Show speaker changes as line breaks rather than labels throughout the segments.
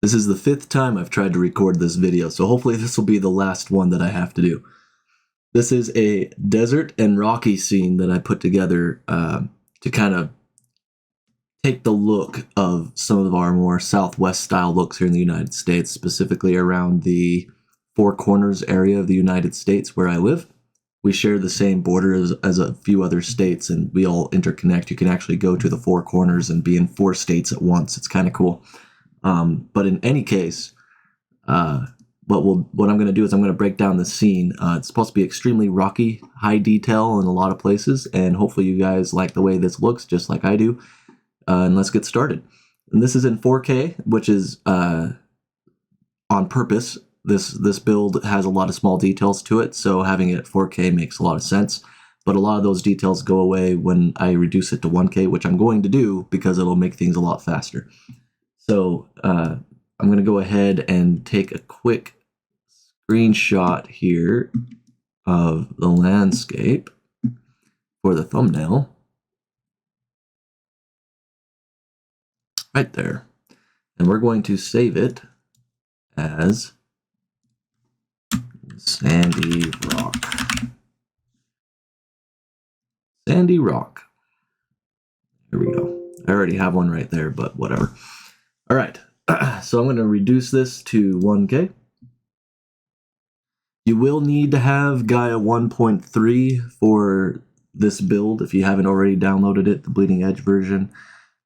This is the 5th time I've tried to record this video, so hopefully this will be the last one that I have to do. This is a desert and rocky scene that I put together to kind of take the look of some of our more Southwest style looks here in the United States, specifically around the Four Corners area of the United States where I live. We share the same border as a few other states, and we all interconnect. You can actually go to the Four Corners and be in 4 states at once. It's kind of cool. But in any case, what I'm going to do is I'm going to break down the scene. It's supposed to be extremely rocky, high detail in a lot of places, and hopefully you guys like the way this looks, just like I do. And let's get started. And this is in 4K, which is on purpose. This build has a lot of small details to it, so having it at 4K makes a lot of sense. But a lot of those details go away when I reduce it to 1K, which I'm going to do because it'll make things a lot faster. So I'm going to go ahead and take a quick screenshot here of the landscape for the thumbnail. Right there. And we're going to save it as Sandy Rock. Sandy Rock. Here we go. I already have one right there, but whatever. All right, so I'm going to reduce this to 1K. You will need to have Gaea 1.3 for this build. If you haven't already downloaded it, the Bleeding Edge version,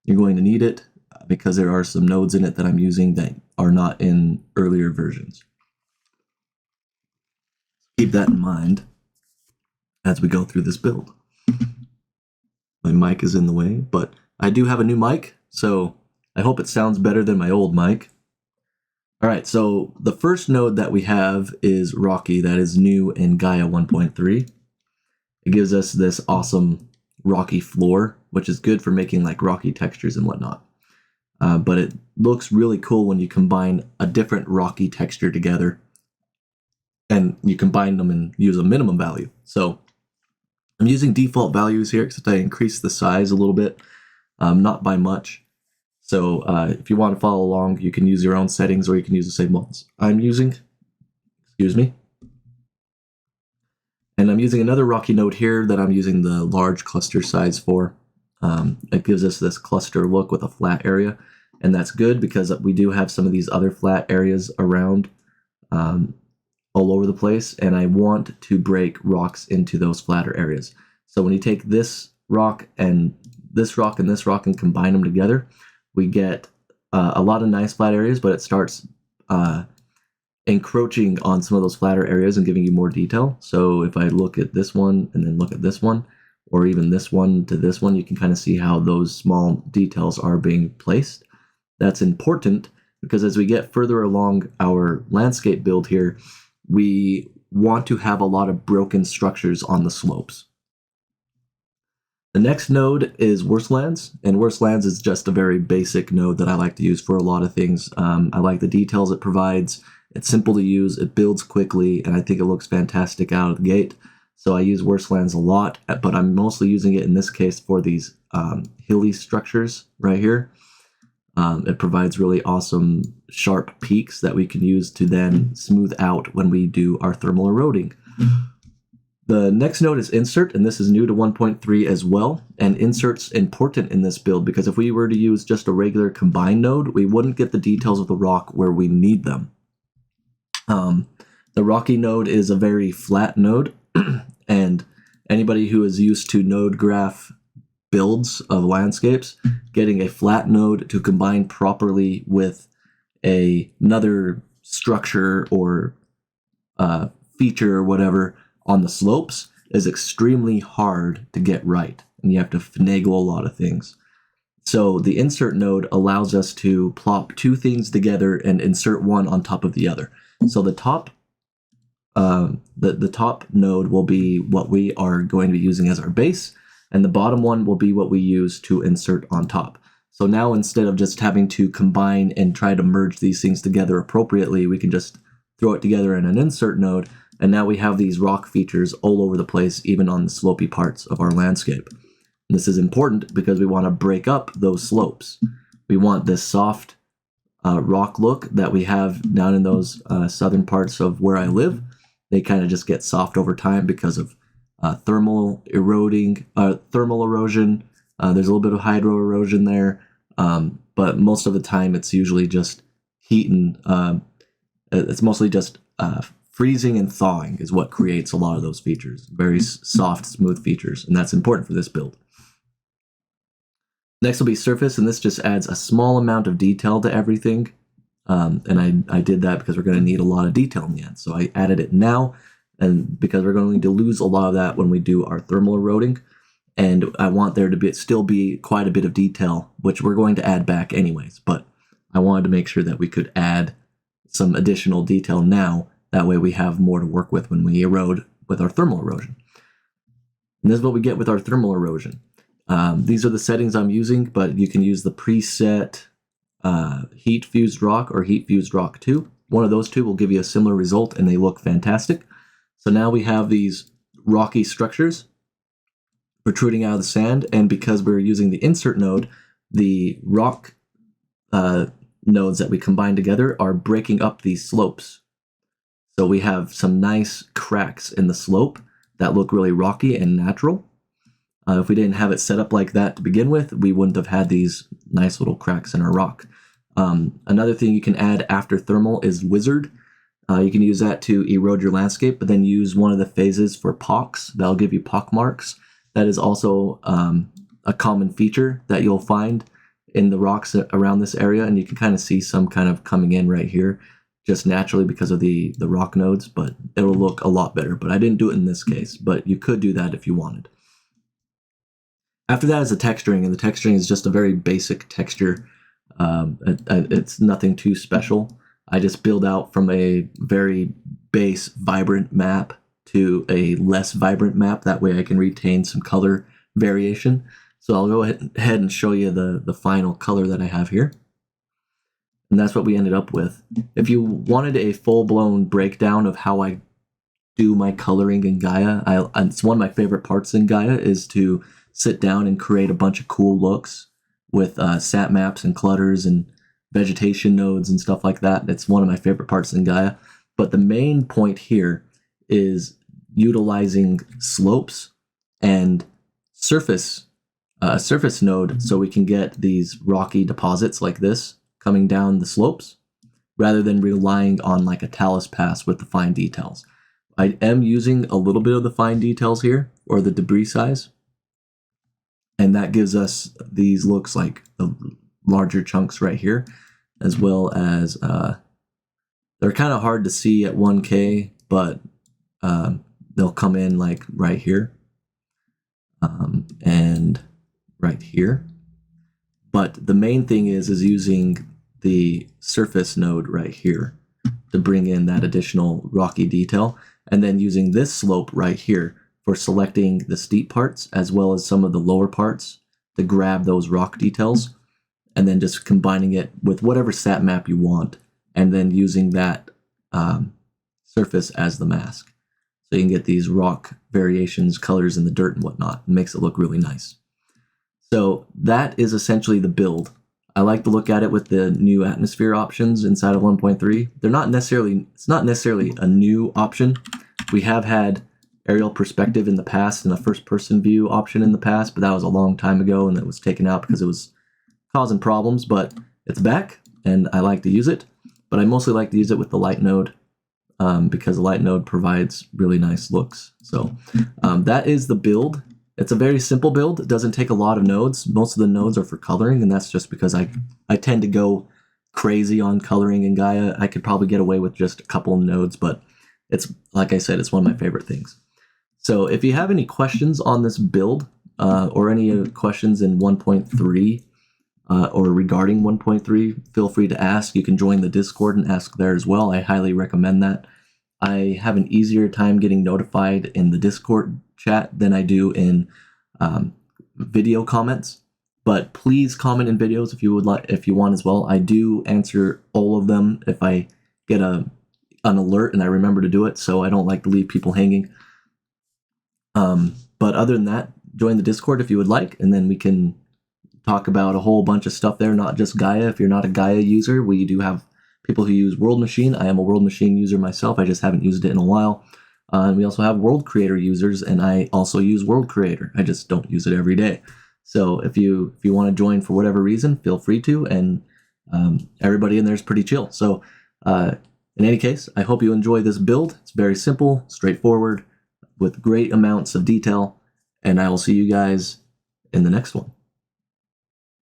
you're going to need it because there are some nodes in it that I'm using that are not in earlier versions. Keep that in mind as we go through this build. My mic is in the way, but I do have a new mic, so I hope it sounds better than my old mic. All right, so the first node that we have is Rocky. That is new in Gaea 1.3. It gives us this awesome rocky floor, which is good for making like rocky textures and whatnot. But it looks really cool when you combine a different rocky texture together and you combine them and use a minimum value. So I'm using default values here, except I increased the size a little bit, not by much. So if you want to follow along, you can use your own settings or you can use the same ones I'm using. Excuse me. And I'm using another rocky node here that I'm using the large cluster size for. It gives us this cluster look with a flat area, and that's good because we do have some of these other flat areas around all over the place, and I want to break rocks into those flatter areas. So when you take this rock and this rock and this rock and combine them together, we get a lot of nice flat areas, but it starts encroaching on some of those flatter areas and giving you more detail. So if I look at this one and then look at this one, or even this one to this one, you can kind of see how those small details are being placed. That's important because as we get further along our landscape build here, we want to have a lot of broken structures on the slopes. The next node is Worstlands, and Worstlands is just a very basic node that I like to use for a lot of things. I like the details it provides. It's simple to use, it builds quickly, and I think it looks fantastic out of the gate. So I use Worstlands a lot, but I'm mostly using it in this case for these hilly structures right here. It provides really awesome sharp peaks that we can use to then smooth out when we do our thermal eroding. The next node is Insert, and this is new to 1.3 as well. And Insert's important in this build because if we were to use just a regular combine node, we wouldn't get the details of the rock where we need them. The Rocky node is a very flat node, and anybody who is used to node graph builds of landscapes, getting a flat node to combine properly with another structure or feature or whatever on the slopes is extremely hard to get right, and you have to finagle a lot of things. So the Insert node allows us to plop 2 things together and insert one on top of the other. So the top node will be what we are going to be using as our base, and the bottom one will be what we use to insert on top. So now instead of just having to combine and try to merge these things together appropriately, we can just throw it together in an Insert node, and now we have these rock features all over the place, even on the slopey parts of our landscape. And this is important because we want to break up those slopes. We want this soft rock look that we have down in those southern parts of where I live. They kind of just get soft over time because of thermal erosion. There's a little bit of hydro erosion there, but most of the time it's usually just heat and it's mostly just freezing and thawing is what creates a lot of those features. Very soft, smooth features, and that's important for this build. Next will be surface, and this just adds a small amount of detail to everything. And I did that because we're going to need a lot of detail in the end. So I added it now, and because we're going to lose a lot of that when we do our thermal eroding. And I want there to still be quite a bit of detail, which we're going to add back anyways. But I wanted to make sure that we could add some additional detail now. That way we have more to work with when we erode with our thermal erosion. And this is what we get with our thermal erosion. These are the settings I'm using, but you can use the preset heat fused rock or heat fused rock 2. One of those two will give you a similar result, and they look fantastic. So now we have these rocky structures protruding out of the sand, and because we're using the insert node, the rock nodes that we combine together are breaking up these slopes. So we have some nice cracks in the slope that look really rocky and natural. If we didn't have it set up like that to begin with, we wouldn't have had these nice little cracks in our rock. Another thing you can add after thermal is wizard. You can use that to erode your landscape, but then use one of the phases for pocks. That'll give you pock marks. That is also a common feature that you'll find in the rocks around this area, and you can kind of see some kind of coming in right here just naturally because of the rock nodes, but it'll look a lot better. But I didn't do it in this case, but you could do that if you wanted. After that is the texturing, and the texturing is just a very basic texture. It's nothing too special. I just build out from a very base vibrant map to a less vibrant map. That way I can retain some color variation. So I'll go ahead and show you the final color that I have here. And that's what we ended up with. If you wanted a full-blown breakdown of how I do my coloring in Gaea, it's one of my favorite parts in Gaea is to sit down and create a bunch of cool looks with sat maps and clutters and vegetation nodes and stuff like that. It's one of my favorite parts in Gaea. But the main point here is utilizing slopes and surface node so we can get these rocky deposits like this coming down the slopes rather than relying on like a talus pass with the fine details. I am using a little bit of the fine details here, or the debris size, and that gives us these looks like the larger chunks right here, as well as they're kind of hard to see at 1K, but they'll come in like right here and right here. But the main thing is using the surface node right here to bring in that additional rocky detail, and then using this slope right here for selecting the steep parts as well as some of the lower parts to grab those rock details, and then just combining it with whatever sat map you want, and then using that surface as the mask. So you can get these rock variations, colors in the dirt and whatnot. It makes it look really nice. So that is essentially the build. I like to look at it with the new atmosphere options inside of 1.3. It's not necessarily a new option. We have had aerial perspective in the past and a first person view option in the past, but that was a long time ago and it was taken out because it was causing problems, but it's back and I like to use it. But I mostly like to use it with the light node because the light node provides really nice looks. So that is the build. It's a very simple build. It doesn't take a lot of nodes. Most of the nodes are for coloring, and that's just because I tend to go crazy on coloring in Gaea. I could probably get away with just a couple of nodes, but it's, like I said, it's one of my favorite things. So if you have any questions on this build or any questions in 1.3 or regarding 1.3, feel free to ask. You can join the Discord and ask there as well. I highly recommend that. I have an easier time getting notified in the Discord chat than I do in video comments, but please comment in videos if you would like, if you want as well. I do answer all of them if I get an alert and I remember to do it, so I don't like to leave people hanging. But other than that, join the Discord if you would like, and then we can talk about a whole bunch of stuff there, not just Gaea. If you're not a Gaea user, we do have people who use World Machine. I am a World Machine user myself. I just haven't used it in a while. And we also have World Creator users, and I also use World Creator. I just don't use it every day. So if you want to join for whatever reason, feel free to. And everybody in there is pretty chill. So in any case, I hope you enjoy this build. It's very simple, straightforward, with great amounts of detail. And I will see you guys in the next one.